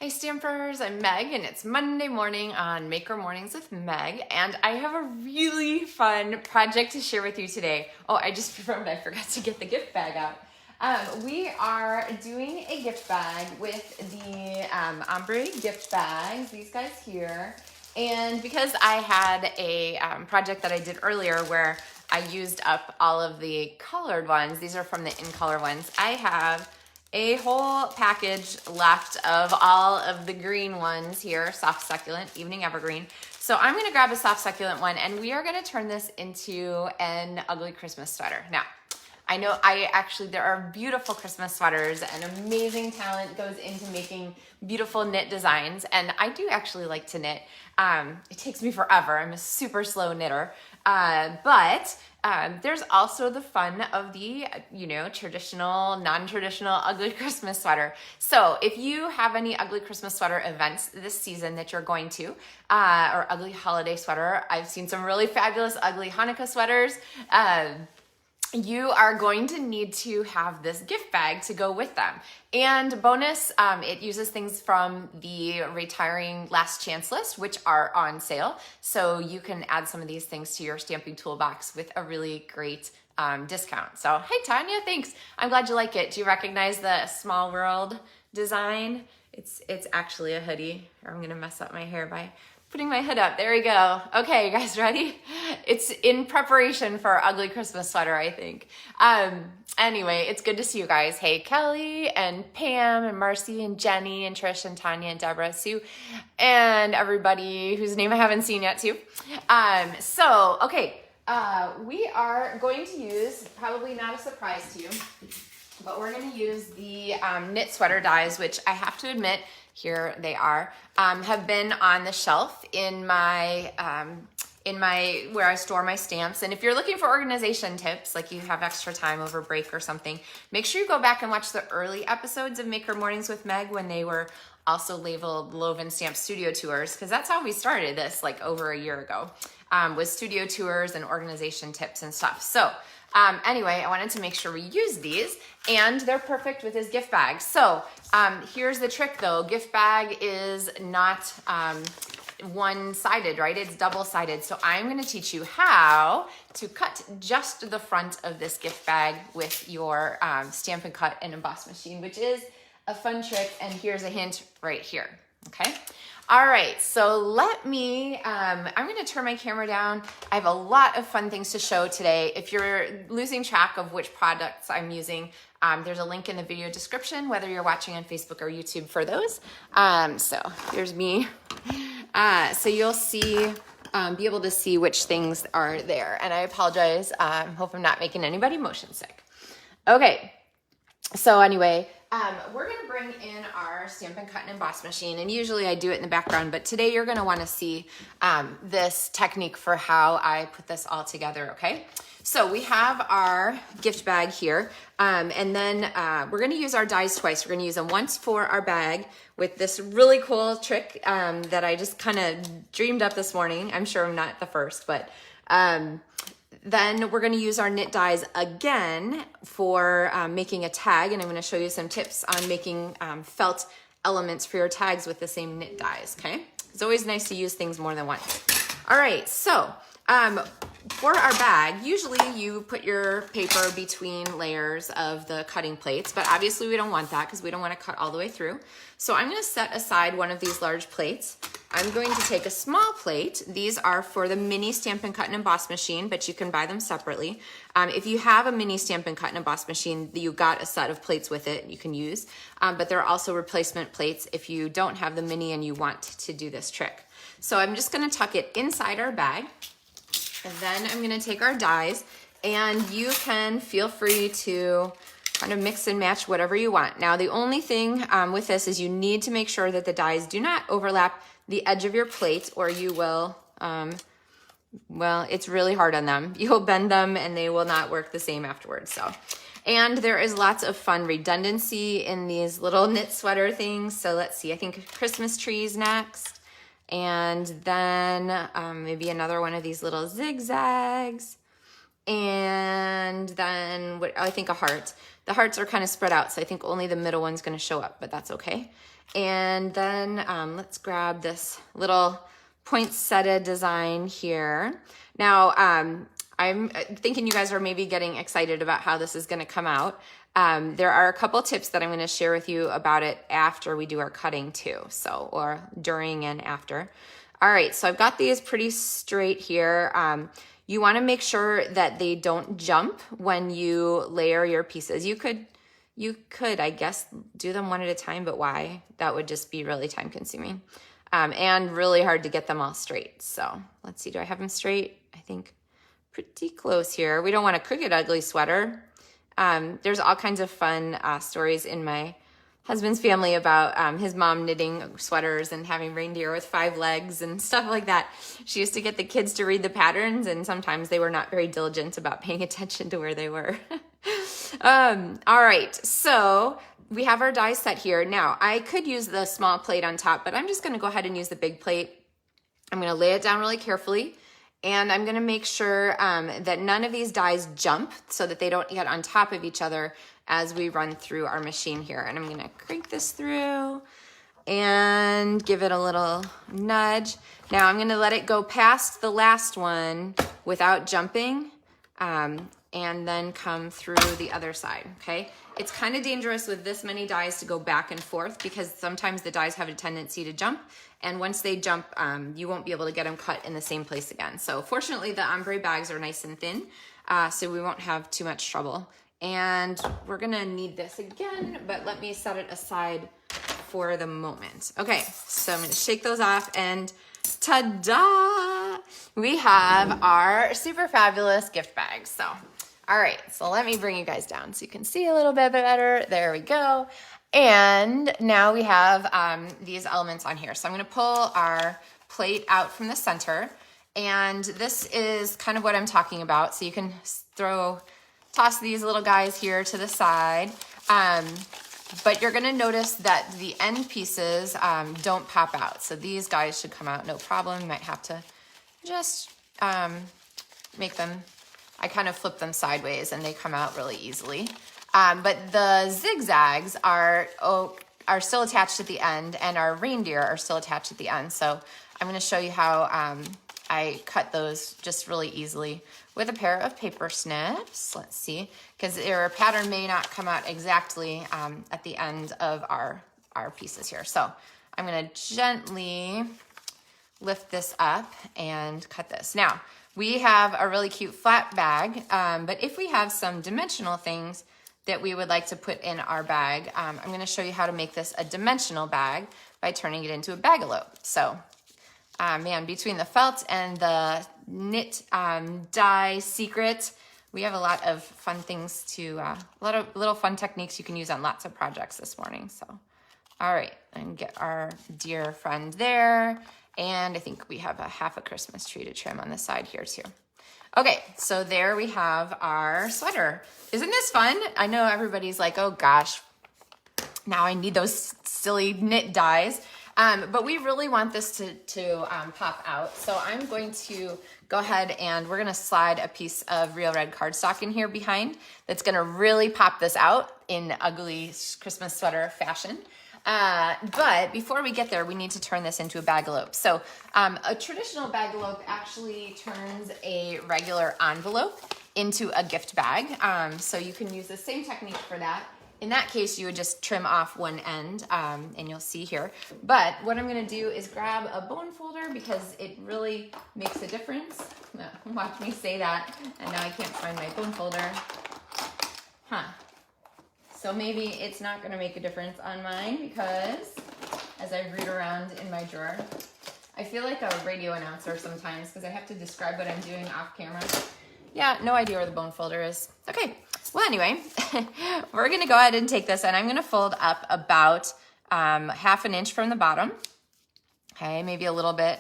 Hey Stampers, I'm Meg and it's Monday morning on Maker Mornings with Meg and I have a really fun project to share with you today. Oh, I just remembered I forgot to get the gift bag out. We are doing a gift bag with the Ombre Gift Bags, these guys here. And because I had a project that I did earlier where I used up all of the colored ones, these are from the in color ones, I have a whole package left of all of the green ones here, soft succulent, evening evergreen. So I'm gonna grab a soft succulent one and we are gonna turn this into an ugly Christmas sweater. Now, I know there are beautiful Christmas sweaters and amazing talent goes into making beautiful knit designs. And I do actually like to knit. It takes me forever. I'm a super slow knitter. But there's also the fun of the, traditional, non-traditional ugly Christmas sweater. So if you have any ugly Christmas sweater events this season that you're going to, or ugly holiday sweater, I've seen some really fabulous ugly Hanukkah sweaters. You are going to need to have this gift bag to go with them. And bonus, it uses things from the retiring last chance list, which are on sale. So you can add some of these things to your stamping toolbox with a really great discount. So, hey Tanya, thanks. I'm glad you like it. Do you recognize the Small World design? It's actually a hoodie. I'm gonna mess up my hair by putting my hood up. There we go. Okay, you guys ready? It's in preparation for ugly Christmas sweater, I think. Anyway, it's good to see you guys. Hey, Kelly and Pam and Marcy and Jenny and Trish and Tanya and Deborah, Sue, and everybody whose name I haven't seen yet too. We are going to use, probably not a surprise to you, but we're going to use the knit sweater dies, which I have to admit, here they are, have been on the shelf in my where I store my stamps. And if you're looking for organization tips, like you have extra time over break or something, make sure you go back and watch the early episodes of Maker Mornings with Meg when they were also labeled LovenStamps Studio Tours, because that's how we started this like over a year ago, was studio tours and organization tips and stuff. So anyway, I wanted to make sure we use these, and they're perfect with his gift bag. So here's the trick though. Gift bag is not one-sided, right? It's double-sided. So I'm gonna teach you how to cut just the front of this gift bag with your Stampin' Cut and Emboss machine, which is a fun trick, and here's a hint right here, okay? All right, so let me, I'm gonna turn my camera down. I have a lot of fun things to show today. If you're losing track of which products I'm using, there's a link in the video description, whether you're watching on Facebook or YouTube for those. So here's me. So you'll see, be able to see which things are there. And I apologize, hope I'm not making anybody motion sick. Okay, so anyway, we're gonna bring in our Stampin' Cut and Emboss machine, and usually I do it in the background, but today you're gonna wanna see this technique for how I put this all together, okay? So we have our gift bag here, and then we're gonna use our dies twice. We're gonna use them once for our bag with this really cool trick that I just kind of dreamed up this morning. I'm sure I'm not the first, but then we're gonna use our knit dies again for making a tag, and I'm gonna show you some tips on making felt elements for your tags with the same knit dies, okay? It's always nice to use things more than once. All right, so for our bag, usually you put your paper between layers of the cutting plates, but obviously we don't want that because we don't want to cut all the way through. So I'm going to set aside one of these large plates. I'm going to take a small plate. These are for the mini Stampin' Cut and Emboss machine, but you can buy them separately. If you have a mini Stampin' Cut and Emboss machine, you got a set of plates with it you can use, but there are also replacement plates if you don't have the mini and you want to do this trick. So I'm just going to tuck it inside our bag. And then I'm gonna take our dies, and you can feel free to kind of mix and match whatever you want. Now, the only thing with this is you need to make sure that the dies do not overlap the edge of your plate, or you will, well, it's really hard on them. You'll bend them and they will not work the same afterwards, so. And there is lots of fun redundancy in these little knit sweater things. So let's see, I think Christmas trees next. And then maybe another one of these little zigzags. And then I think a heart. The hearts are kind of spread out, so I think only the middle one's gonna show up, but that's okay. And then let's grab this little poinsettia design here. Now, I'm thinking you guys are maybe getting excited about how this is gonna come out. There are a couple tips that I'm gonna share with you about it after we do our cutting too, so, or during and after. All right, so I've got these pretty straight here. You wanna make sure that they don't jump when you layer your pieces. You could, I guess, do them one at a time, but why? That would just be really time consuming and really hard to get them all straight. So let's see, do I have them straight? I think pretty close here. We don't want a crooked, ugly sweater. There's all kinds of fun stories in my husband's family about his mom knitting sweaters and having reindeer with 5 legs and stuff like that. She used to get the kids to read the patterns, and sometimes they were not very diligent about paying attention to where they were. All right, so we have our dies set here. Now, I could use the small plate on top, but I'm just gonna go ahead and use the big plate. I'm gonna lay it down really carefully, and I'm gonna make sure that none of these dies jump so that they don't get on top of each other as we run through our machine here. And I'm gonna crank this through and give it a little nudge. Now I'm gonna let it go past the last one without jumping, and then come through the other side, okay? It's kind of dangerous with this many dies to go back and forth because sometimes the dies have a tendency to jump, and once they jump, you won't be able to get them cut in the same place again. So fortunately, the ombre bags are nice and thin, so we won't have too much trouble. And we're gonna need this again, but let me set it aside for the moment. Okay, so I'm gonna shake those off, and ta-da! We have our super fabulous gift bags. So, all right, so let me bring you guys down so you can see a little bit better. There we go. And now we have these elements on here. So I'm gonna pull our plate out from the center, and this is kind of what I'm talking about. So you can toss these little guys here to the side. But you're gonna notice that the end pieces don't pop out. So these guys should come out no problem. You might have to just make them, I kind of flip them sideways and they come out really easily. But the zigzags are still attached at the end, and our reindeer are still attached at the end. So I'm gonna show you how I cut those just really easily with a pair of paper snips. Let's see, because your pattern may not come out exactly at the end of our pieces here. So I'm gonna gently lift this up and cut this. Now, we have a really cute flat bag, but if we have some dimensional things that we would like to put in our bag, I'm gonna show you how to make this a dimensional bag by turning it into a Bagalope. So, man, between the felt and the knit die secret, we have a lot of fun things a lot of little fun techniques you can use on lots of projects this morning. So, all right, and get our dear friend there. And I think we have a half a Christmas tree to trim on the side here too. Okay, so there we have our sweater. Isn't this fun? I know everybody's like, oh gosh, now I need those silly knit dies. But we really want this to pop out. So I'm going to go ahead and we're gonna slide a piece of real red cardstock in here behind that's gonna really pop this out in ugly Christmas sweater fashion. But before we get there, we need to turn this into a Bagalope. So a traditional Bagalope actually turns a regular envelope into a gift bag. So you can use the same technique for that. In that case, you would just trim off one end, and you'll see here. But what I'm gonna do is grab a bone folder because it really makes a difference. Watch me say that, and now I can't find my bone folder. So maybe it's not gonna make a difference on mine because as I root around in my drawer, I feel like a radio announcer sometimes because I have to describe what I'm doing off camera. Yeah, no idea where the bone folder is. Okay, well anyway, we're gonna go ahead and take this and I'm gonna fold up about half an inch from the bottom. Okay, maybe a little bit,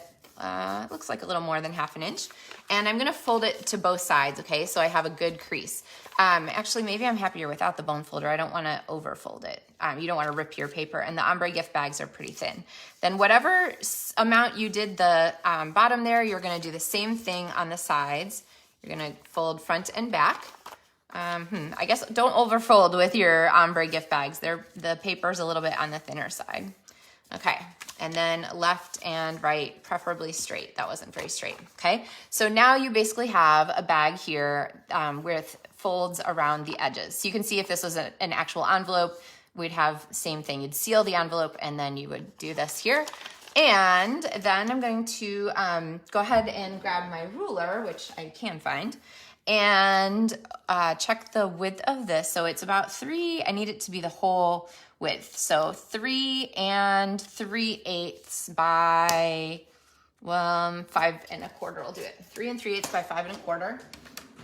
looks like a little more than half an inch. And I'm gonna fold it to both sides, okay? So I have a good crease. Actually, maybe I'm happier without the bone folder. I don't wanna overfold it. You don't wanna rip your paper, and the ombre gift bags are pretty thin. Then whatever amount you did the bottom there, you're gonna do the same thing on the sides. You're gonna fold front and back. I guess don't overfold with your ombre gift bags. The paper's a little bit on the thinner side. Okay, and then left and right, preferably straight. That wasn't very straight, okay? So now you basically have a bag here with folds around the edges. So you can see if this was an actual envelope, we'd have same thing. You'd seal the envelope and then you would do this here. And then I'm going to go ahead and grab my ruler, which I can find, and check the width of this. So it's about 3, I need it to be the whole width. So 3 3/8 by 5 1/4 will do it. 3 3/8 by 5 1/4.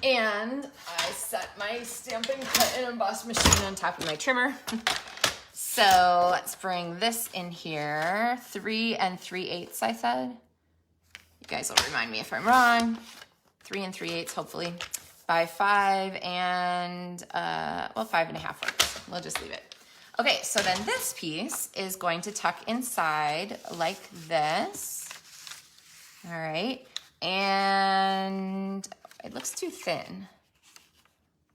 And I set my Stampin' Cut and Emboss machine on top of my trimmer. So let's bring this in here. 3 3/8 I said. You guys will remind me if I'm wrong. 3 3/8 hopefully by 5 5 1/2 works. We'll just leave it. Okay, so then this piece is going to tuck inside like this. All right, and it looks too thin.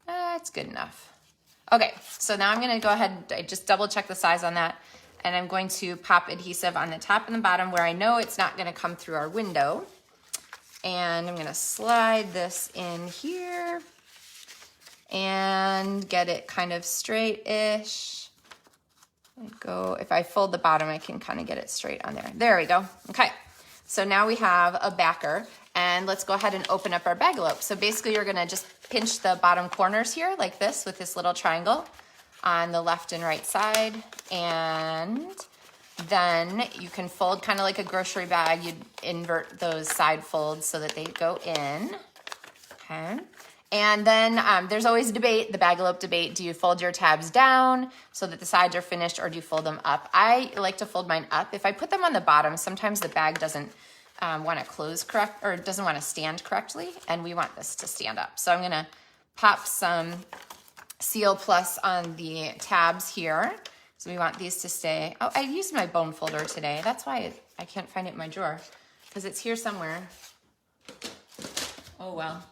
It's good enough. Okay, so now I'm gonna go ahead, I just double check the size on that, and I'm going to pop adhesive on the top and the bottom where I know it's not gonna come through our window. And I'm gonna slide this in here and get it kind of straight-ish. If I fold the bottom, I can kind of get it straight on there. There we go. Okay, so now we have a backer, and let's go ahead and open up our Bagalope. So basically you're gonna just pinch the bottom corners here like this with this little triangle on the left and right side, and then you can fold kind of like a grocery bag. You'd invert those side folds so that they go in, okay? And then there's always a debate, the Bagalope debate. Do you fold your tabs down so that the sides are finished, or do you fold them up? I like to fold mine up. If I put them on the bottom, sometimes the bag doesn't want to close correct, or doesn't want to stand correctly, and we want this to stand up. So I'm gonna pop some Seal Plus on the tabs here. So we want these to stay. Oh, I used my bone folder today. That's why I can't find it in my drawer, because it's here somewhere. Oh, well.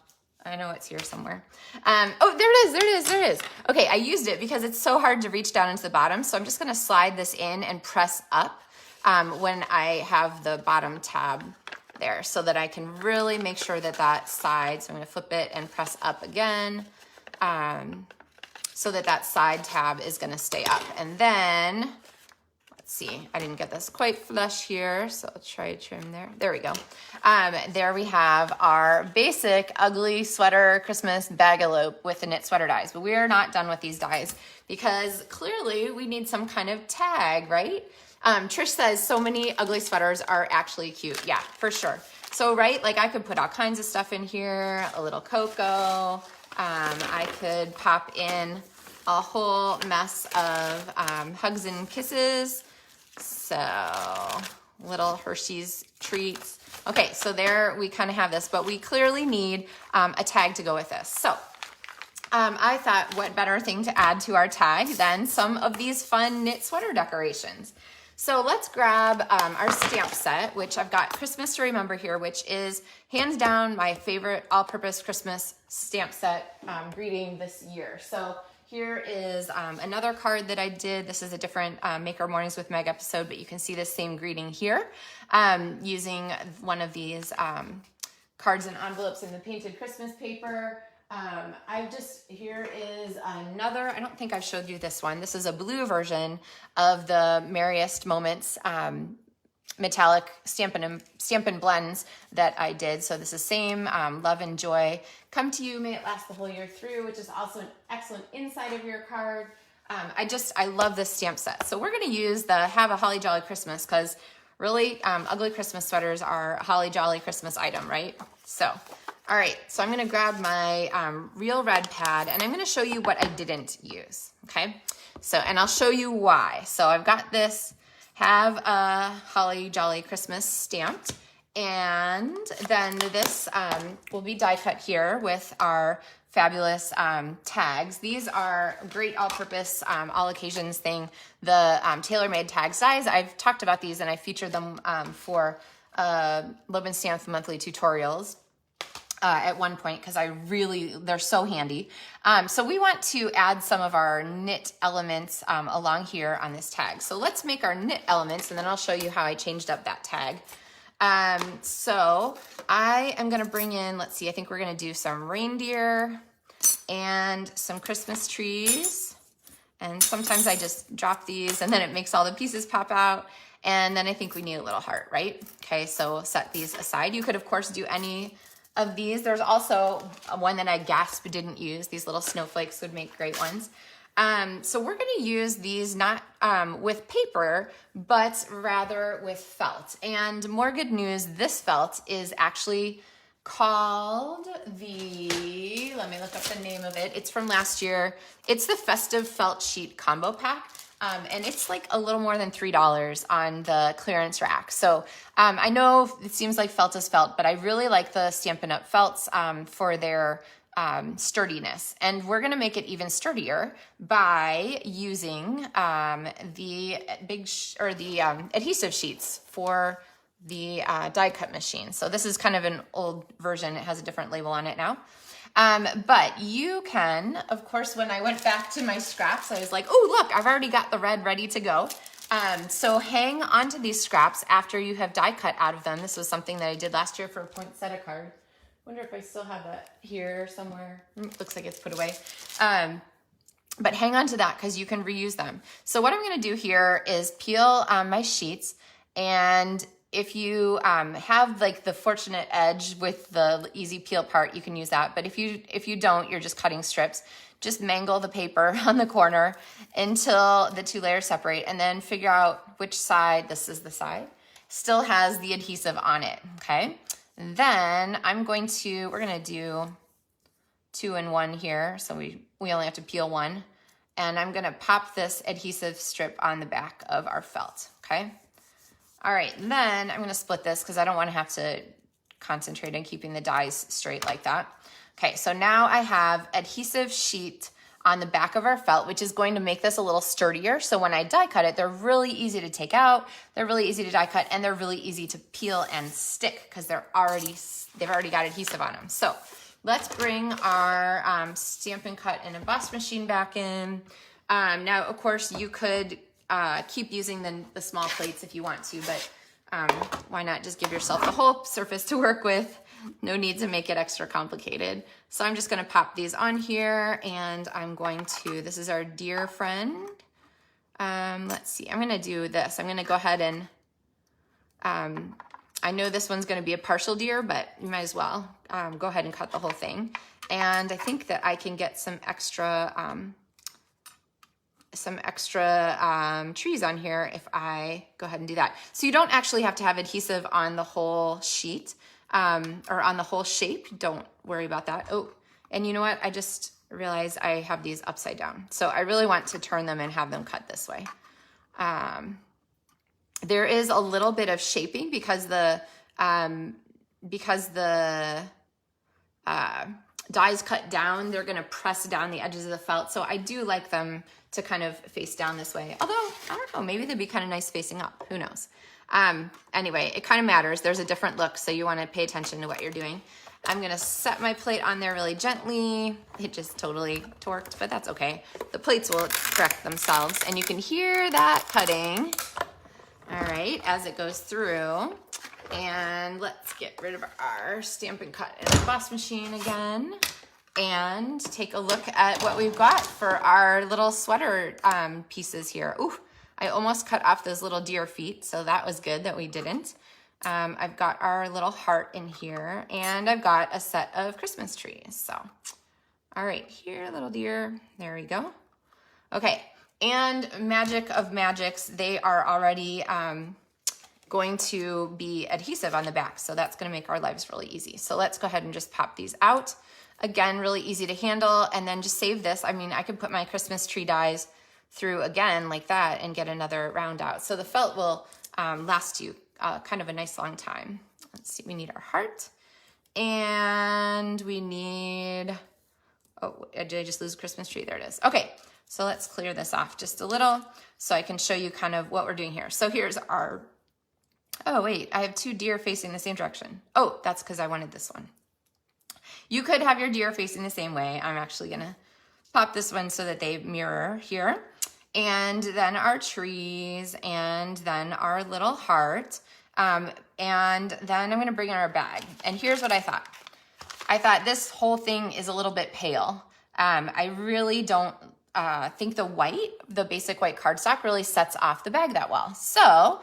I know it's here somewhere. Oh, there it is. Okay, I used it because it's so hard to reach down into the bottom. So I'm just gonna slide this in and press up when I have the bottom tab there, so that I can really make sure that that side, so I'm gonna flip it and press up again, so that that side tab is gonna stay up. And then, let's see, I didn't get this quite flush here, so I'll try to trim there. There we go. There we have our basic ugly sweater Christmas Bagalope with the knit sweater dies. But we are not done with these dies, because clearly we need some kind of tag, right? Trish says so many ugly sweaters are actually cute. Yeah, for sure. So, right, like I could put all kinds of stuff in here, a little cocoa. I could pop in a whole mess of hugs and kisses. So little Hershey's treats. Okay, so there we kind of have this, but we clearly need a tag to go with this. So I thought, what better thing to add to our tag than some of these fun knit sweater decorations. So let's grab our stamp set, which I've got Christmas to Remember here, which is hands down my favorite all-purpose Christmas stamp set greeting this year. So here is another card that I did. This is a different Make Our Mornings with Meg episode, but you can see the same greeting here using one of these cards and envelopes in the painted Christmas paper. Here is another, I don't think I've showed you this one. This is a blue version of the Merriest Moments metallic Stampin' blends that I did. So this is same, Love and Joy. Come to you, may it last the whole year through, which is also an excellent inside of your card. I love this stamp set. So we're gonna use the Have a Holly Jolly Christmas, because really ugly Christmas sweaters are a holly jolly Christmas item, right? So, all right, so I'm gonna grab my real red pad, and I'm gonna show you what I didn't use, okay? So, and I'll show you why. So I've got this Have a Holly Jolly Christmas stamped, and then this will be die cut here with our fabulous tags. These are great all-purpose, all occasions thing, the tailor-made tag size. I've talked about these, and I featured them for LovenStamps monthly tutorials. at one point because they're so handy. So we want to add some of our knit elements along here on this tag. So let's make our knit elements and then I'll show you how I changed up that tag. So I am gonna bring in, let's see, I think we're gonna do some reindeer and some Christmas trees. And sometimes I just drop these and then it makes all the pieces pop out. And then I think we need a little heart, right? Okay, so set these aside. You could of course do any of these. There's also one that I gasped didn't use. These little snowflakes would make great ones. So we're gonna use these not with paper, but rather with felt. And more good news, this felt is actually called the, let me look up the name of it. It's from last year. It's the Festive Felt Sheet Combo Pack. And it's like a little more than $3 on the clearance rack. So I know it seems like felt is felt, but I really like the Stampin' Up! Felts for their sturdiness. And we're gonna make it even sturdier by using the adhesive sheets for the die cut machine. So this is kind of an old version. It has a different label on it now. But you can, of course, when I went back to my scraps, I was like, oh, look, I've already got the red ready to go. So hang onto these scraps after you have die cut out of them. This was something that I did last year for a poinsettia card. Wonder if I still have that here somewhere. Looks like it's put away. But hang on to that because you can reuse them. So what I'm going to do here is peel my sheets, and if you have like the fortunate edge with the easy peel part, you can use that. But if you don't, you're just cutting strips. Just mangle the paper on the corner until the two layers separate, and then figure out which side, this is the side, still has the adhesive on it, okay? Then we're gonna do 2 in 1 here. So we only have to peel one. And I'm gonna pop this adhesive strip on the back of our felt, okay? All right, and then I'm gonna split this because I don't wanna have to concentrate on keeping the dies straight like that. Okay, so now I have adhesive sheet on the back of our felt, which is going to make this a little sturdier. So when I die cut it, they're really easy to take out, they're really easy to die cut, and they're really easy to peel and stick because they've already got adhesive on them. So let's bring our Stampin' Cut and Emboss machine back in. Now, of course, you could keep using the small plates if you want to, but why not just give yourself the whole surface to work with? No need to make it extra complicated. So I'm just gonna pop these on here, and I'm going to, this is our dear friend. Let's see, I'm gonna do this. I'm gonna go ahead and, I know this one's gonna be a partial deer, but you might as well go ahead and cut the whole thing. And I think that I can get some extra trees on here if I go ahead and do that. So you don't actually have to have adhesive on the whole sheet or on the whole shape. Don't worry about that. Oh, and you know what? I just realized I have these upside down. So I really want to turn them and have them cut this way. There is a little bit of shaping because the dies cut down, they're gonna press down the edges of the felt. So I do like them to kind of face down this way. Although, I don't know, maybe they'd be kind of nice facing up, who knows? Anyway, it kind of matters. There's a different look, so you wanna pay attention to what you're doing. I'm gonna set my plate on there really gently. It just totally torqued, but that's okay. The plates will correct themselves, and you can hear that cutting, all right, as it goes through. And let's get rid of our Stampin' Cut and Emboss machine again and take a look at what we've got for our little sweater pieces here. Ooh, I almost cut off those little deer feet, so that was good that we didn't. I've got our little heart in here, and I've got a set of Christmas trees. So, all right, here, little deer, there we go. Okay, and magic of magics, they are already going to be adhesive on the back, so that's gonna make our lives really easy. So let's go ahead and just pop these out. Again, really easy to handle, and then just save this. I mean, I could put my Christmas tree dies through again like that and get another round out. So the felt will last you kind of a nice long time. Let's see, we need our heart, and we need, oh, did I just lose Christmas tree? There it is. Okay, so let's clear this off just a little so I can show you kind of what we're doing here. So here's our, oh wait, I have two deer facing the same direction. Oh, that's because I wanted this one. You could have your deer facing the same way. I'm actually gonna pop this one so that they mirror here. And then our trees, and then our little heart. And then I'm gonna bring in our bag. And here's what I thought. I thought this whole thing is a little bit pale. I really don't think the basic white cardstock really sets off the bag that well. So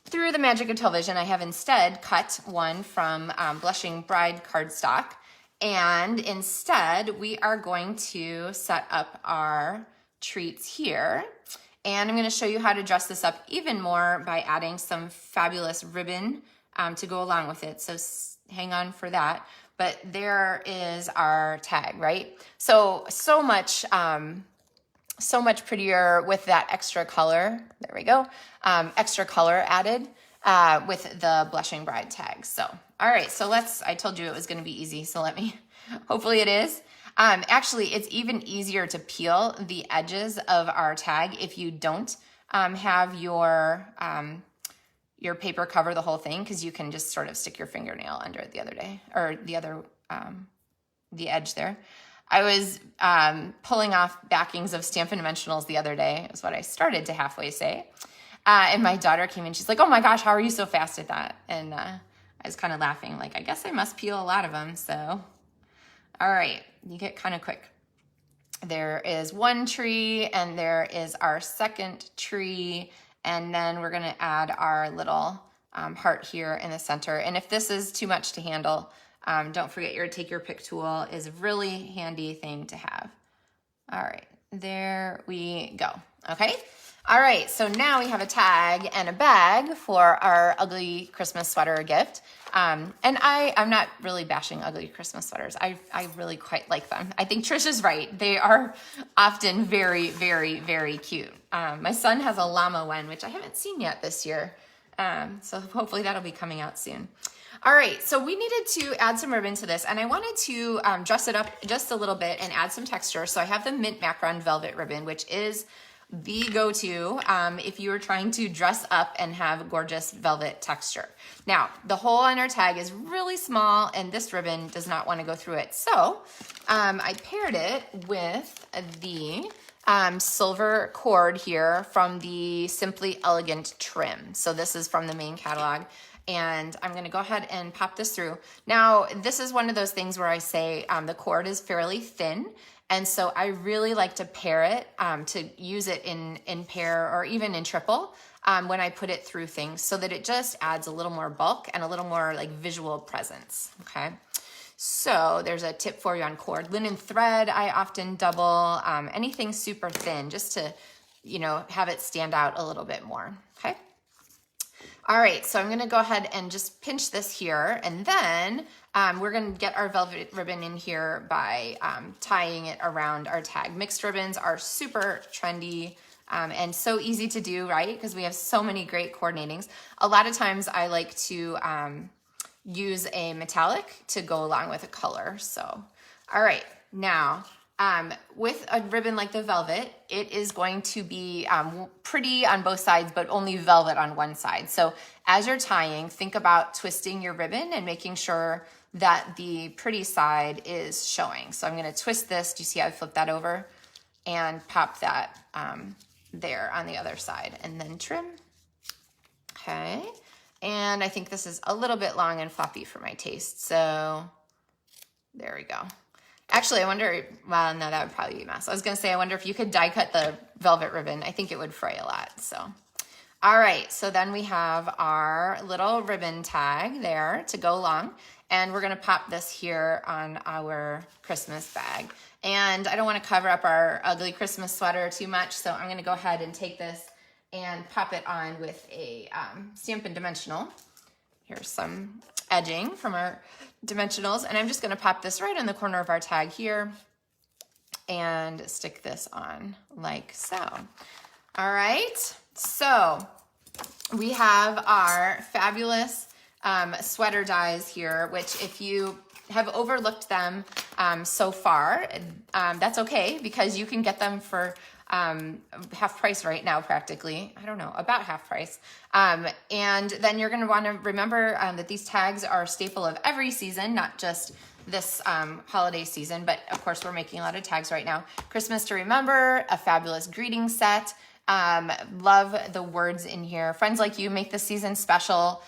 through the magic of television, I have instead cut one from Blushing Bride cardstock. And instead, we are going to set up our treats here. And I'm going to show you how to dress this up even more by adding some fabulous ribbon to go along with it. So hang on for that. But there is our tag, right? So much prettier with that extra color. There we go. Extra color added with the Blushing Bride tag. So, all right. So I told you it was going to be easy. So hopefully it is. Actually, it's even easier to peel the edges of our tag if you don't have your paper cover the whole thing, because you can just sort of stick your fingernail under it the edge there. I was pulling off backings of Stampin' Dimensionals the other day, is what I started to halfway say. And my daughter came in, she's like, oh my gosh, how are you so fast at that? And I was kind of laughing, like, I guess I must peel a lot of them, so. All right, you get kind of quick. There is one tree, and there is our second tree, and then we're gonna add our little heart here in the center. And if this is too much to handle, don't forget your Take Your Pick tool is a really handy thing to have. All right, there we go, okay? All right, so now we have a tag and a bag for our ugly Christmas sweater gift. And I'm not really bashing ugly Christmas sweaters. I really quite like them. I think Trish is right. They are often very, very, very cute. My son has a llama one, which I haven't seen yet this year. So hopefully that'll be coming out soon. All right, so we needed to add some ribbon to this, and I wanted to dress it up just a little bit and add some texture. So I have the Mint Macaron Velvet ribbon, which is the go-to if you are trying to dress up and have gorgeous velvet texture. Now, the hole on our tag is really small, and this ribbon does not want to go through it. So I paired it with the silver cord here from the Simply Elegant trim. So this is from the main catalog. And I'm gonna go ahead and pop this through. Now, this is one of those things where I say the cord is fairly thin, and so I really like to pair it, to use it in pair or even in triple when I put it through things, so that it just adds a little more bulk and a little more like visual presence, okay? So there's a tip for you on cord. Linen thread, I often double, anything super thin, just to, have it stand out a little bit more, okay? All right, so I'm gonna go ahead and just pinch this here, and then we're gonna get our velvet ribbon in here by tying it around our tag. Mixed ribbons are super trendy and so easy to do, right? Because we have so many great coordinatings. A lot of times I like to use a metallic to go along with a color. So, all right, now, with a ribbon like the velvet, it is going to be pretty on both sides, but only velvet on one side. So as you're tying, think about twisting your ribbon and making sure that the pretty side is showing. So I'm gonna twist this. Do you see how I flipped that over? And pop that there on the other side, and then trim. Okay, and I think this is a little bit long and floppy for my taste. So there we go. Actually, I wonder, well, no, that would probably be a mess. I was gonna say, I wonder if you could die cut the velvet ribbon. I think it would fray a lot, so. All right, so then we have our little ribbon tag there to go along, and we're gonna pop this here on our Christmas bag. And I don't wanna cover up our ugly Christmas sweater too much, so I'm gonna go ahead and take this and pop it on with a Stampin' Dimensional. Here's some edging from our dimensionals, and I'm just gonna pop this right in the corner of our tag here and stick this on like so. All right, so we have our fabulous sweater dies here, which if you have overlooked them so far, that's okay, because you can get them for half price right now, practically. I don't know, about half price. And then you're gonna wanna remember that these tags are a staple of every season, not just this holiday season, but of course we're making a lot of tags right now. Christmas to Remember, a fabulous greeting set. Love the words in here. Friends like you make this season special.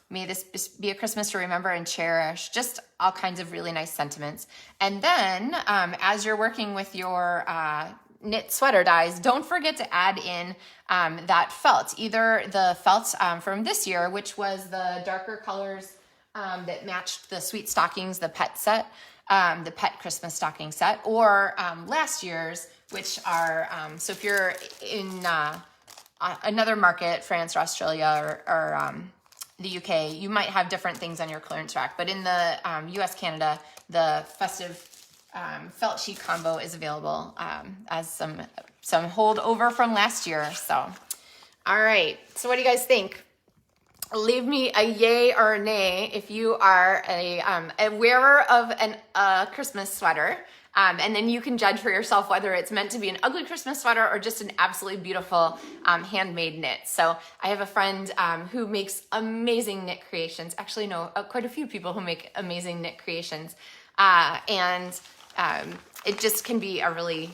May this be a Christmas to remember and cherish. Just all kinds of really nice sentiments. And then as you're working with your knit sweater dies, don't forget to add in that felt. Either the felt from this year, which was the darker colors that matched the sweet stockings, the pet set, the pet Christmas stocking set, or last year's, which are, so if you're in another market, France or Australia or the UK, you might have different things on your clearance rack, but in the US, Canada, the festive felt sheet combo is available as some holdover from last year. So, all right. So what do you guys think? Leave me a yay or a nay if you are a wearer of a Christmas sweater. And then you can judge for yourself whether it's meant to be an ugly Christmas sweater or just an absolutely beautiful handmade knit. So I have a friend who makes amazing knit creations. Actually, no, quite a few people who make amazing knit creations. It just can be a really,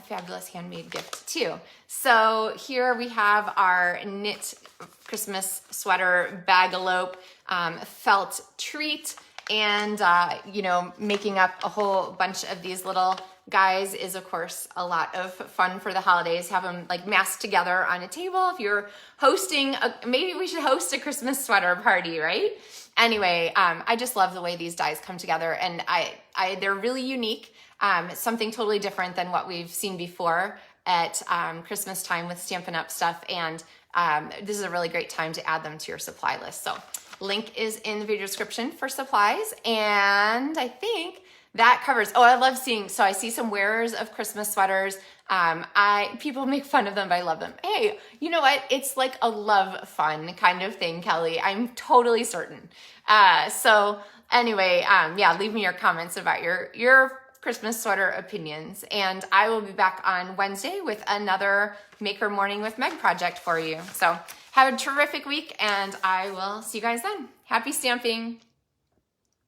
fabulous handmade gift too. So here we have our knit Christmas sweater Bagalope felt treat. And, making up a whole bunch of these little guys is, of course, a lot of fun for the holidays. Have them like massed together on a table. If you're hosting, maybe we should host a Christmas sweater party, right? Anyway, I just love the way these dies come together, and they're really unique. Something totally different than what we've seen before at Christmas time with Stampin' Up stuff. And this is a really great time to add them to your supply list. So link is in the video description for supplies. And I think that covers, I love seeing, so I see some wearers of Christmas sweaters. People make fun of them, but I love them. Hey, you know what? It's like a love fun kind of thing, Kelly. I'm totally certain. So anyway, leave me your comments about your Christmas sweater opinions. And I will be back on Wednesday with another Maker Morning with Meg project for you. So have a terrific week, and I will see you guys then. Happy stamping.